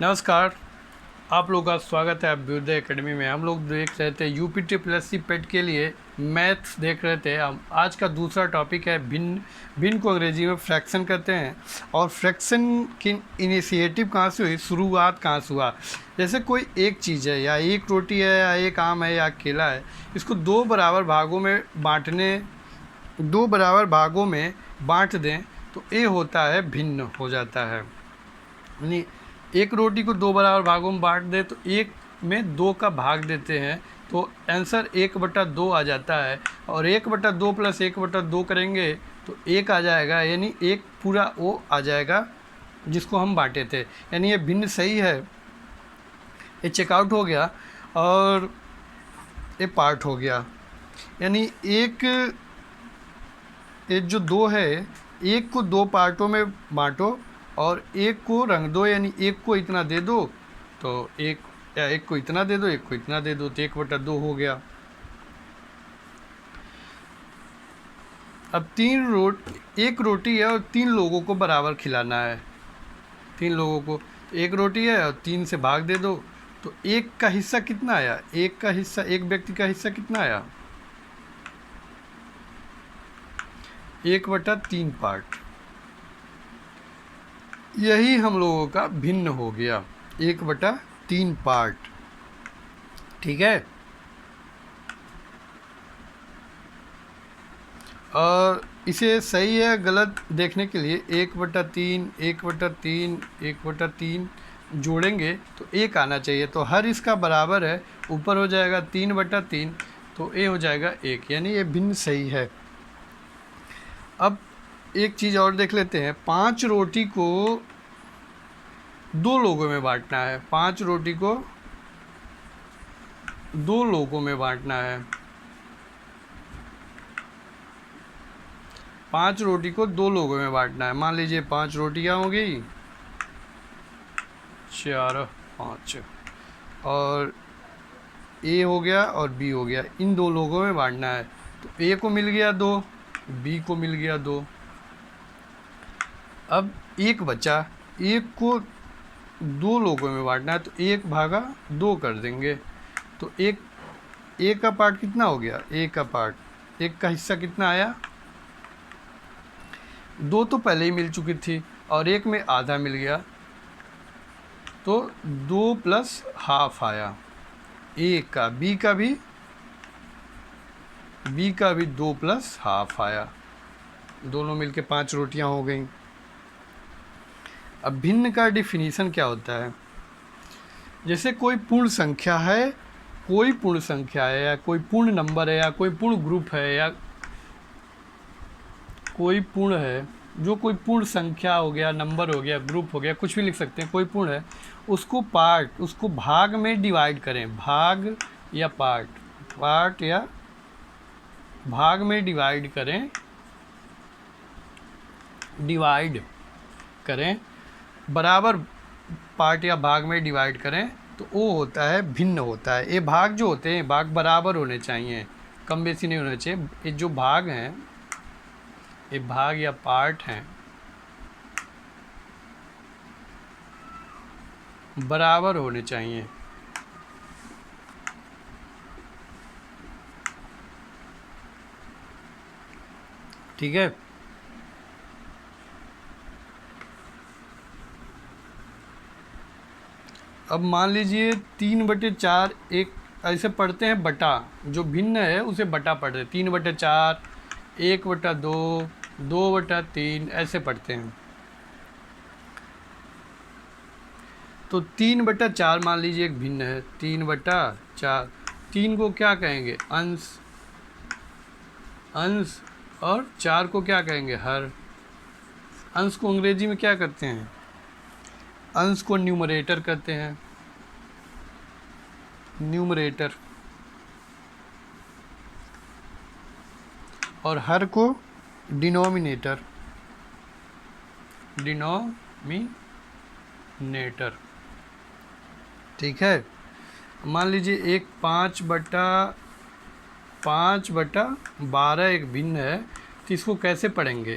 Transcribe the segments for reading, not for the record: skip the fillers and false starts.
नमस्कार, आप लोगों का स्वागत है अभ्युदय एकेडमी में। हम लोग देख रहे थे यूपी ट्रिपल पेट के लिए मैथ्स देख रहे थे। हम आज का दूसरा टॉपिक है भिन्न। भिन्न को अंग्रेजी में फ्रैक्शन कहते हैं। और फ्रैक्शन की इनिशिएटिव कहाँ से हुई, शुरुआत कहाँ से हुआ। जैसे कोई एक चीज़ है, या एक रोटी है, या एक आम है, या केला है, इसको दो बराबर भागों में बांट दें तो ये होता है भिन्न हो जाता है। यानी एक रोटी को दो बराबर भागों में बांट दे तो एक में दो का भाग देते हैं तो आंसर 1/2 आ जाता है। और 1/2 प्लस 1/2 करेंगे तो एक आ जाएगा, यानी एक पूरा वो आ जाएगा जिसको हम बांटे थे। यानी ये भिन्न सही है, ये चेकआउट हो गया और ये पार्ट हो गया। यानी एक जो दो है, एक को दो पार्टों में बांटो और एक को रंग दो, यानी एक को इतना दे दो तो एक को इतना दे दो, एक को इतना दे दो, तो 1/2 हो गया। अब एक रोटी है और 3 लोगों को बराबर खिलाना है। 3 लोगों को एक रोटी है और 3 से भाग दे दो तो एक का हिस्सा कितना आया, एक व्यक्ति का हिस्सा कितना आया, 1/3 पार्ट। यही हम लोगों का भिन्न हो गया, 1/3 पार्ट। ठीक है। और इसे सही है गलत देखने के लिए 1/3 जोड़ेंगे तो एक आना चाहिए। तो हर इसका बराबर है, ऊपर हो जाएगा 3/3 तो ये हो जाएगा 1, यानी ये भिन्न सही है। अब एक चीज़ और देख लेते हैं। 5 रोटी को 2 लोगों में बांटना है। 5 रोटी को 2 लोगों में बांटना है। 5 रोटी को 2 लोगों में बांटना है। मान लीजिए 5 रोटियां हो गई, 4 5, और ए हो गया और बी हो गया। इन 2 लोगों में बांटना है तो ए को मिल गया 2, बी को मिल गया 2। अब एक बचा, एक को 2 लोगों में बांटना है तो 1/2 कर देंगे तो एक का पार्ट कितना हो गया, एक का पार्ट, एक का हिस्सा कितना आया, 2 तो पहले ही मिल चुकी थी और एक में आधा मिल गया तो 2 प्लस हाफ आया। एक का बी का भी 2 प्लस हाफ आया। दोनों मिलके 5 रोटियां हो गई। अब भिन्न का डिफिनीशन क्या होता है। जैसे कोई पूर्ण संख्या है, या कोई पूर्ण नंबर है, या कोई पूर्ण ग्रुप है, या कोई पूर्ण है, जो कोई पूर्ण संख्या हो गया, नंबर हो गया, ग्रुप हो गया, कुछ भी लिख सकते हैं, कोई पूर्ण है, उसको भाग में डिवाइड करें। भाग या पार्ट या भाग में डिवाइड करें, बराबर पार्ट या भाग में डिवाइड करें तो वो होता है भिन्न होता है। ये भाग जो होते हैं, भाग बराबर होने चाहिए, कम बेसी नहीं होने चाहिए। ये जो भाग हैं, ये भाग या पार्ट हैं, बराबर होने चाहिए। ठीक है। अब मान लीजिए 3/4, एक ऐसे पढ़ते हैं बटा, जो भिन्न है उसे बटा पढ़ते हैं। 3/4, 1/2, 2/3 ऐसे पढ़ते हैं। तो 3/4 मान लीजिए एक भिन्न है, 3/4। 3 को क्या कहेंगे, अंश, और 4 को क्या कहेंगे, हर। अंश को अंग्रेजी में क्या करते हैं, अंश को न्यूमरेटर कहते हैं, न्यूमरेटर। और हर को डिनोमिनेटर। ठीक है। मान लीजिए एक 5/12 एक भिन्न है तो इसको कैसे पढ़ेंगे,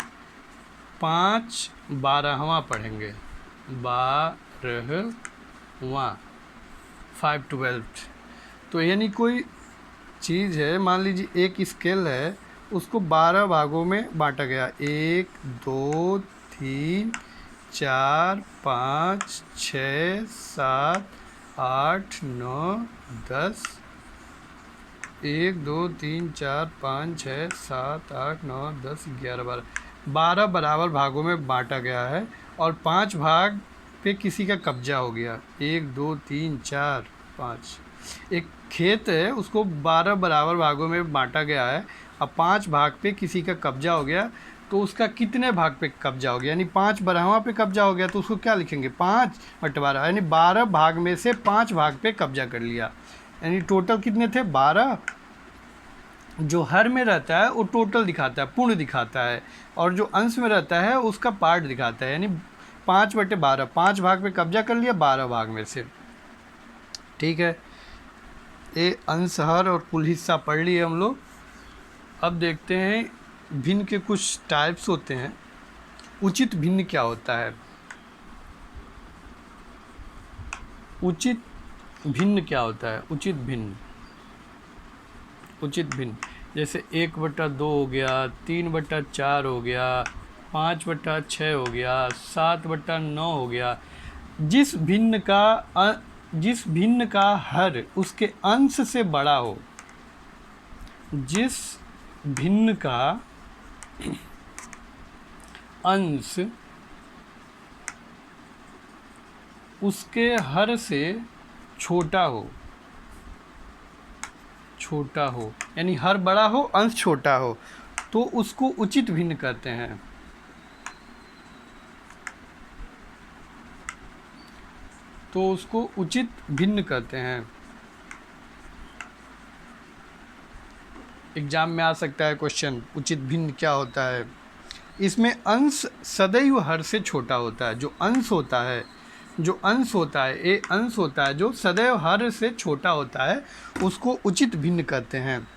5 12 हम पढ़ेंगे 12 वहाँ 5/12। तो यानी कोई चीज़ है, मान लीजिए एक स्केल है, उसको 12 भागों में बांटा गया, 1 2 3 4 5 6 7 8 9 10, 1 2 3 4 5 6 7 8 9 10 11 12 बराबर भागों में बांटा गया है और 5 भाग पे किसी का कब्जा हो गया। 1 2 3 4 5, एक खेत है, उसको 12 बराबर भागों में बांटा गया है, अब 5 भाग पे किसी का कब्जा हो गया, तो उसका कितने भाग पे कब्जा हो गया, यानी 5/12 पे कब्जा हो गया, तो उसको क्या लिखेंगे, 5/12, यानी 12 भाग में से 5 भाग पे कब्जा कर लिया, यानी टोटल कितने थे, 12। जो हर में रहता है वो टोटल दिखाता है, पूर्ण दिखाता है, और जो अंश में रहता है उसका पार्ट दिखाता है, यानी 5/12, 5 भाग पे कब्जा कर लिया 12 भाग में से। ठीक है, ये अंश, हर और कुल हिस्सा पढ़ लिए हम लोग। अब देखते हैं भिन्न के कुछ टाइप्स होते हैं। उचित भिन्न क्या होता है, उचित भिन्न क्या होता है, उचित भिन्न, उचित भिन्न जैसे 1/2 हो गया, 3/4 हो गया, 5/6 हो गया, 7/9 हो गया। जिस भिन्न का हर उसके अंश से बड़ा हो, जिस भिन्न का अंश उसके हर से छोटा हो, छोटा हो यानी हर बड़ा हो अंश छोटा हो, तो उसको उचित भिन्न कहते हैं। तो उसको उचित भिन्न कहते हैं। एग्जाम में आ सकता है क्वेश्चन, उचित भिन्न क्या होता है। इसमें अंश सदैव हर से छोटा होता है। जो अंश होता है, जो अंश होता है, ये अंश होता है जो सदैव हर से छोटा होता है, उसको उचित भिन्न कहते हैं।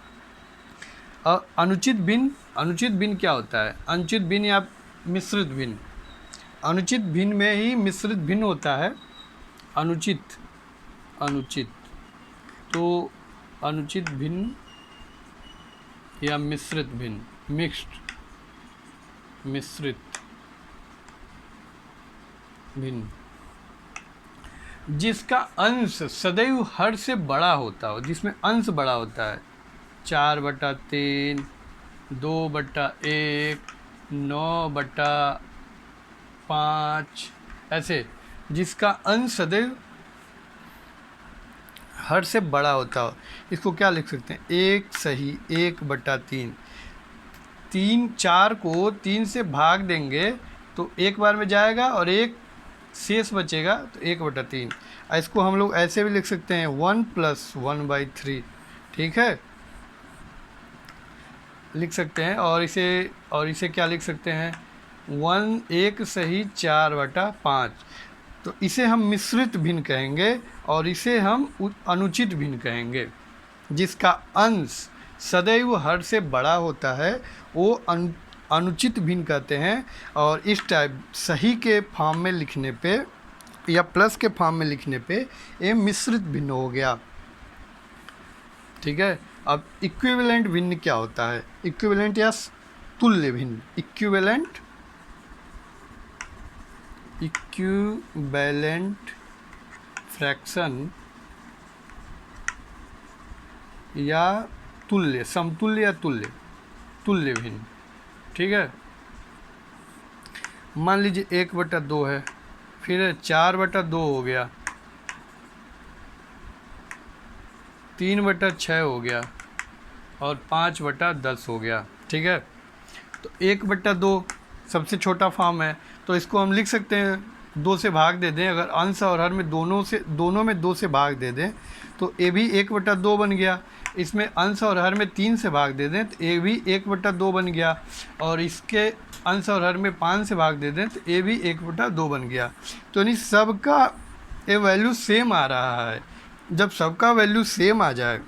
अनुचित भिन्न, अनुचित भिन्न क्या होता है, अनुचित भिन्न या मिश्रित भिन्न। अनुचित भिन्न में ही मिश्रित भिन्न होता है। अनुचित, अनुचित, तो अनुचित भिन्न या मिश्रित भिन्न, मिक्स्ड, मिश्रित भिन्न, जिसका अंश सदैव हर से बड़ा होता हो, जिसमें अंश बड़ा होता है, 4/3, 2/1, 9/5, ऐसे जिसका अंश सदैव हर से बड़ा होता हो, इसको क्या लिख सकते हैं, 1 सही 1/3। 4 को 3 से भाग देंगे तो एक बार में जाएगा और एक शेष बचेगा, तो 1/3। इसको हम लोग ऐसे भी लिख सकते हैं 1 + 1/3, ठीक है, लिख सकते हैं। और इसे क्या लिख सकते हैं, 1 सही 4/5। तो इसे हम मिश्रित भिन्न कहेंगे और इसे हम अनुचित भिन्न कहेंगे। जिसका अंश सदैव हर से बड़ा होता है वो अनुचित भिन्न कहते हैं। और इस टाइप सही के फॉर्म में लिखने पे या प्लस के फॉर्म में लिखने पे ये मिश्रित भिन्न हो गया, ठीक है। अब इक्विवेलेंट भिन्न क्या होता है, इक्विवेलेंट या तुल्य भिन्न, इक्विवेलेंट, इक्विवेलेंट फ्रैक्शन या तुल्य, समतुल्य या तुल्य, तुल्य भिन्न, ठीक है। मान लीजिए 1/2 है, फिर 4/2 हो गया, 3/6 हो गया और 5/10 हो गया, ठीक है। तो 1/2 सबसे छोटा फॉर्म है, तो इसको हम लिख सकते हैं 2 से भाग दे दें। अगर अंश और हर में दोनों में 2 से भाग दे दें तो ये भी 1/2 बन गया। इसमें अंश और हर में 3 से भाग दे दें तो ये भी 1/2 बन गया। और इसके अंश और हर में 5 से भाग दे दें तो ये भी 1/2 बन गया। तो यानी सबका ये वैल्यू सेम आ रहा है। जब सबका वैल्यू सेम आ जाए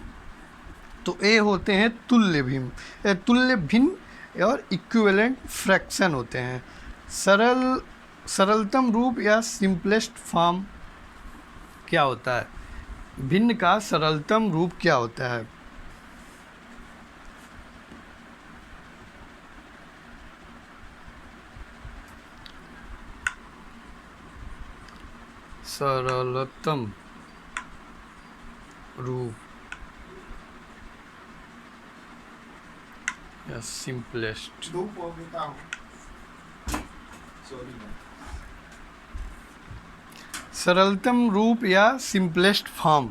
तो ये होते हैं तुल्य भिन्न। तुल्य भिन्न और इक्विवेलेंट फ्रैक्शन होते हैं। सरलतम रूप या सिंपलेस्ट फॉर्म क्या होता है? भिन्न का सरलतम रूप क्या होता है? सरलतम रूप या सिंपलेस्ट। सरलतम रूप या सिंपलेस्ट फॉर्म।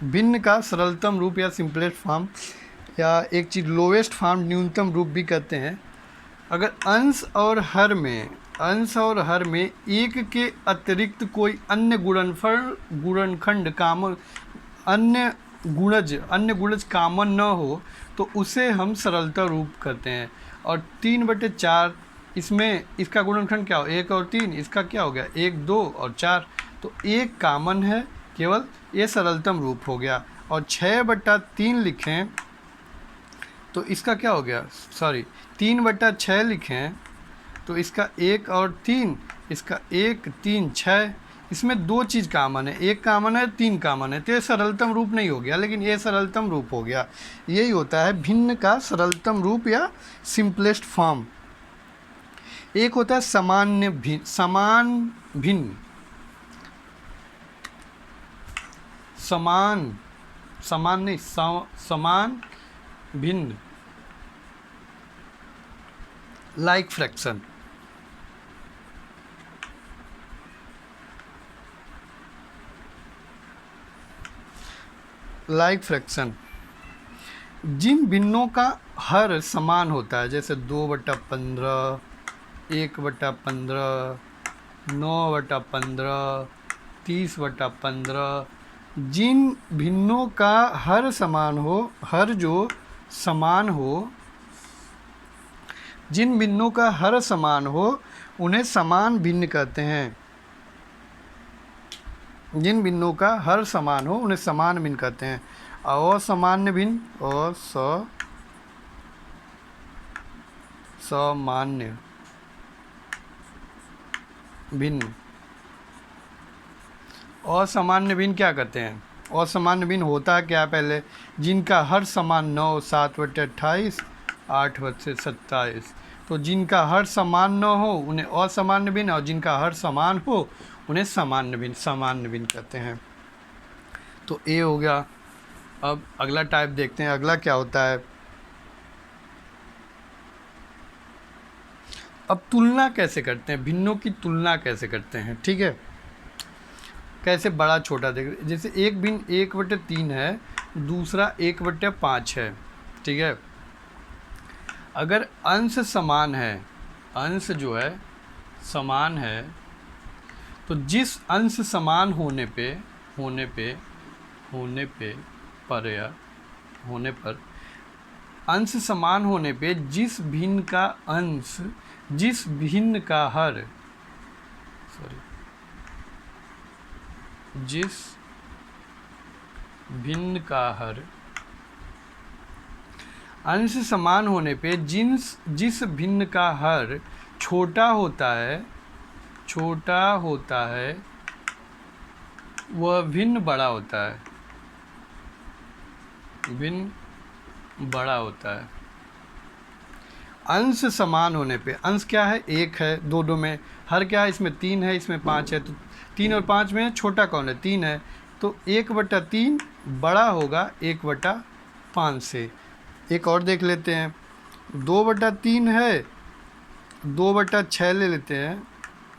भिन्न का सरलतम रूप या सिंपलेस्ट फॉर्म, या एक चीज़ लोवेस्ट फॉर्म, न्यूनतम रूप भी कहते हैं। अगर अंश और हर में एक के अतिरिक्त कोई अन्य गुणनखंड कामन, अन्य गुणज कामन न हो तो उसे हम सरलता रूप कहते हैं। और 3/4 इसमें इसका गुणनखंड क्या हो? 1 और 3, इसका क्या हो गया? 1, 2 और 4, तो 1 कामन है केवल, ये सरलतम रूप हो गया। और 6/3 लिखें तो इसका क्या हो गया? सॉरी, 3/6 लिखें तो इसका 1 और 3, इसका 1, 3, 6, इसमें 2 चीज़ कामन है, 1 कामन है, 3 कामन है, तो ये सरलतम रूप नहीं हो गया, लेकिन ये सरलतम रूप हो गया। यही होता है भिन्न का सरलतम रूप या सिंपलेस्ट फॉर्म। एक होता है समान भिन्न, समान भिन्न, लाइक फ्रैक्शन। जिन भिन्नों का हर समान होता है, जैसे 2/15, 1/15, 9/15, 30/15, जिन भिन्नों का हर समान हो, हर जो समान हो, जिन भिन्नों का हर समान हो उन्हें समान भिन्न कहते हैं। जिन भिन्नों का हर समान हो उन्हें समान भिन्न कहते हैं। असामान्य भिन्न, सामान्य भिन्न। असामान्य भिन्न क्या कहते हैं? असामान्य भिन्न होता है क्या? पहले, जिनका हर समान 9, 7/28, 8/27, तो जिनका हर समान न हो उन्हें असामान्य भिन्न, और जिनका हर समान हो उन्हें सामान्य भिन्न कहते हैं। तो ये हो गया। अब अगला टाइप देखते हैं, अगला क्या होता है। अब तुलना कैसे करते हैं, भिन्नों की तुलना कैसे करते हैं, ठीक है? कैसे बड़ा छोटा देख, जैसे एक भिन्न 1/3 है, दूसरा 1/5 है, ठीक है? अगर अंश समान है, अंश जो है समान है, तो जिस अंश समान होने पर अंश समान होने पे जिस भिन्न का अंश, जिस भिन्न का हर, जिस भिन्न का हर, अंश समान होने पे जिस भिन्न का हर छोटा होता है वह भिन्न बड़ा होता है, अंश समान होने पे, अंश क्या है? 1 है दोनों में, हर क्या है? इसमें 3 है, इसमें 5 है, तो 3 और 5 में छोटा कौन है? 3 है, तो 1/3 बड़ा होगा 1/5 से। एक और देख लेते हैं, 2/3 है, 2/6 ले लेते हैं,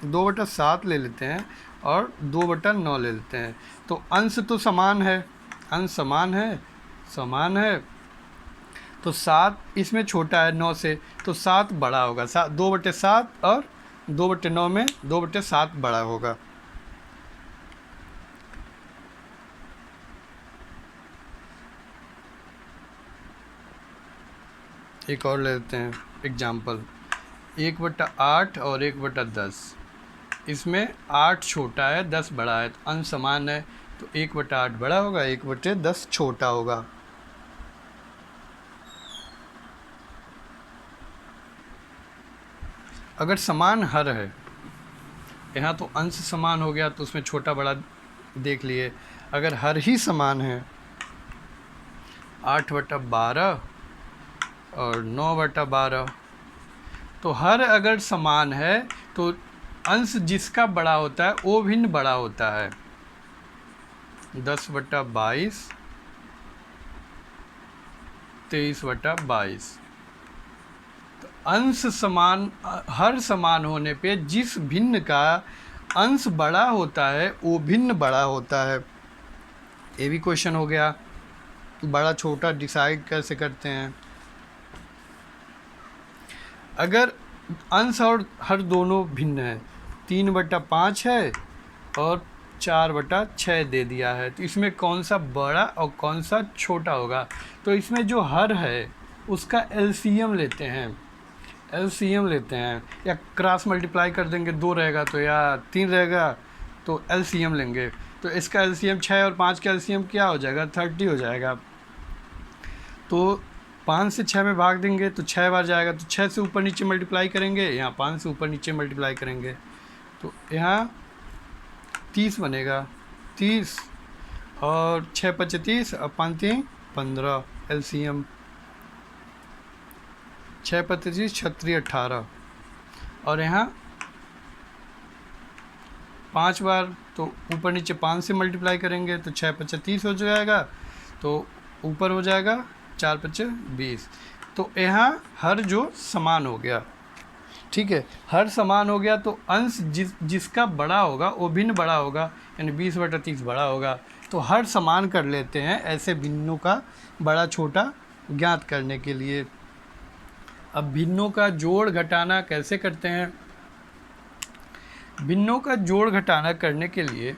2/7 ले लेते हैं, और 2/9 ले लेते हैं। तो अंश तो समान है, अंश समान है, तो 7 इसमें छोटा है 9 से, तो 7 बड़ा होगा। 2/7 और 2/9 में 2/7 बड़ा होगा। एक और ले लेते हैं एग्जाम्पल, 1/8 और 1/10। इसमें 8 छोटा है, 10 बड़ा है, तो अंश समान है, तो 1/8 बड़ा होगा, 1/10 छोटा होगा। अगर समान हर है, यहाँ तो अंश समान हो गया, तो उसमें छोटा बड़ा देख लिए। अगर हर ही समान है 8/12 और 9/12, तो हर अगर समान है तो अंश जिसका बड़ा होता है वो भिन्न बड़ा होता है। 10/22, 23/22। तो अंश समान, हर समान होने पे जिस भिन्न का अंश बड़ा होता है वो भिन्न बड़ा होता है। ये भी क्वेश्चन हो गया। बड़ा छोटा डिसाइड कैसे करते हैं? अगर अंश और हर दोनों भिन्न है, 3/5 है और 4/6 दे दिया है, तो इसमें कौन सा बड़ा और कौन सा छोटा होगा? तो इसमें जो हर है उसका एलसीएम लेते हैं, या क्रॉस मल्टीप्लाई कर देंगे, 2 रहेगा तो या 3 रहेगा तो एलसीएम लेंगे। तो इसका एलसीएम 6 और 5 का एलसीएम क्या हो जाएगा? 30 हो जाएगा। तो 5 से 6 में भाग देंगे तो 6 बार जाएगा, तो 6 से ऊपर नीचे मल्टीप्लाई करेंगे, यहाँ 5 से ऊपर नीचे मल्टीप्लाई करेंगे, तो यहाँ 30 बनेगा। 30 और 6 × 30 और 5 × 15 एलसीएम। 6 × 30 36 18, और यहाँ 5 बार, तो ऊपर नीचे 5 से मल्टीप्लाई करेंगे तो 6 × 30 हो जाएगा, तो ऊपर हो जाएगा 4 × 20। तो यहाँ हर जो समान हो गया, ठीक है, हर समान हो गया तो अंश जिसका बड़ा होगा वो भिन्न बड़ा होगा, यानी 20/30 बड़ा होगा। तो हर समान कर लेते हैं ऐसे भिन्नों का बड़ा छोटा ज्ञात करने के लिए। अब भिन्नों का जोड़ घटाना कैसे करते हैं? भिन्नों का जोड़ घटाना करने के लिए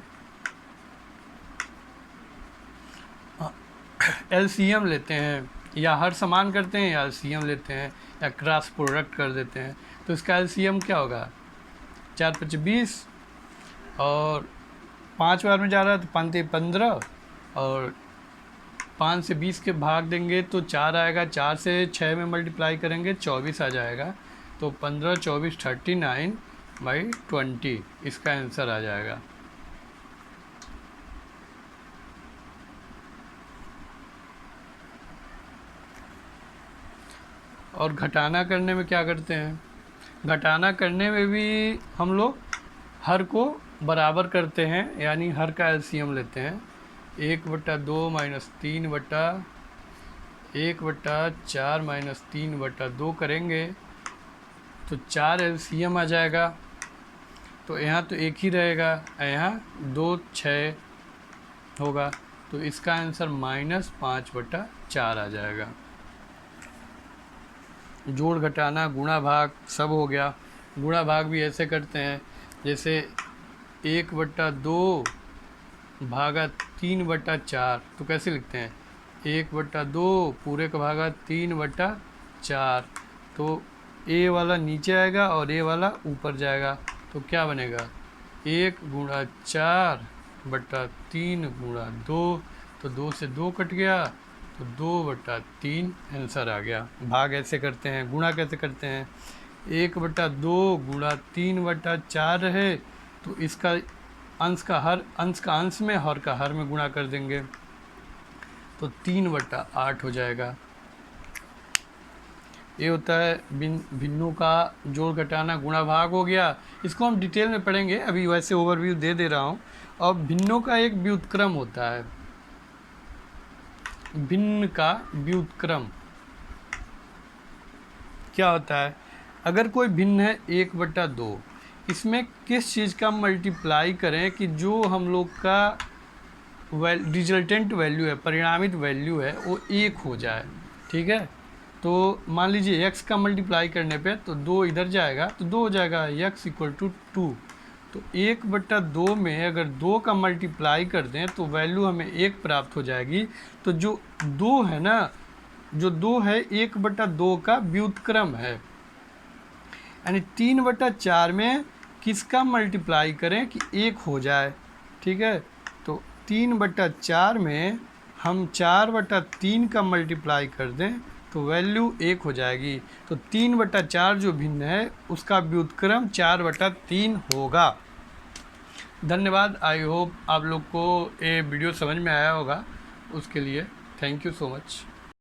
एलसीएम लेते हैं, या हर समान करते हैं या एलसीएम लेते हैं, या क्रॉस प्रोडक्ट कर देते हैं। तो इसका एलसीएम क्या होगा? 4 × 20, और 5 बार में जा रहा है तो 5 × 15, और 5 से 20 के भाग देंगे तो 4 आएगा, 4 से 6 में मल्टीप्लाई करेंगे 24 आ जाएगा, तो 15 24 39/20 इसका आंसर आ जाएगा। और घटाना करने में क्या करते हैं? घटाना करने में भी हम लोग हर को बराबर करते हैं, यानी हर का एलसीएम लेते हैं। 1/2 - 3/1/4 - 3/2 करेंगे तो 4 एलसीएम आ जाएगा। तो यहाँ तो एक ही रहेगा, यहाँ 2 6 होगा, तो इसका आंसर -5/4 आ जाएगा। जोड़ घटाना गुणा भाग सब हो गया। गुणा भाग भी ऐसे करते हैं, जैसे 1/2 भागा 3/4, तो कैसे लिखते हैं? 1/2 पूरे का भागा 3/4, तो ए वाला नीचे आएगा और ए वाला ऊपर जाएगा, तो क्या बनेगा? 1 × 4/3 × 2, तो 2 से 2 कट गया, तो 2/3 आंसर आ गया। भाग ऐसे करते हैं। गुणा कैसे करते हैं? 1/2 × 3/4 रहे तो इसका अंश का अंश में, हर का हर में गुणा कर देंगे, तो 3/8 हो जाएगा। ये होता है भिन्नों का जोड़ घटाना गुणा भाग हो गया। इसको हम डिटेल में पढ़ेंगे, अभी वैसे ओवरव्यू दे रहा हूँ। और भिन्नों का एक व्युत्क्रम होता है। भिन्न का व्युत्क्रम क्या होता है? अगर कोई भिन्न है 1/2, इसमें किस चीज़ का मल्टीप्लाई करें कि जो हम लोग का रिजल्टेंट वैल्यू है, परिणामित वैल्यू है, वो 1 हो जाए। ठीक है, तो मान लीजिए x का मल्टीप्लाई करने पे तो 2 इधर जाएगा तो 2 हो जाएगा, x = 2। तो 1/2 में अगर 2 का मल्टीप्लाई कर दें तो वैल्यू हमें 1 प्राप्त हो जाएगी। तो जो 2 है ना, जो 2 है 1/2 का व्युत्क्रम है, यानी 3/4 में किसका मल्टीप्लाई करें कि 1 हो जाए। ठीक है, तो 3/4 में हम 4/3 का मल्टीप्लाई कर दें तो वैल्यू 1 हो जाएगी। तो 3/4 जो भिन्न है उसका व्युत्क्रम 4/3 होगा। धन्यवाद। आई होप आप लोग को ये वीडियो समझ में आया होगा, उसके लिए थैंक यू सो मच।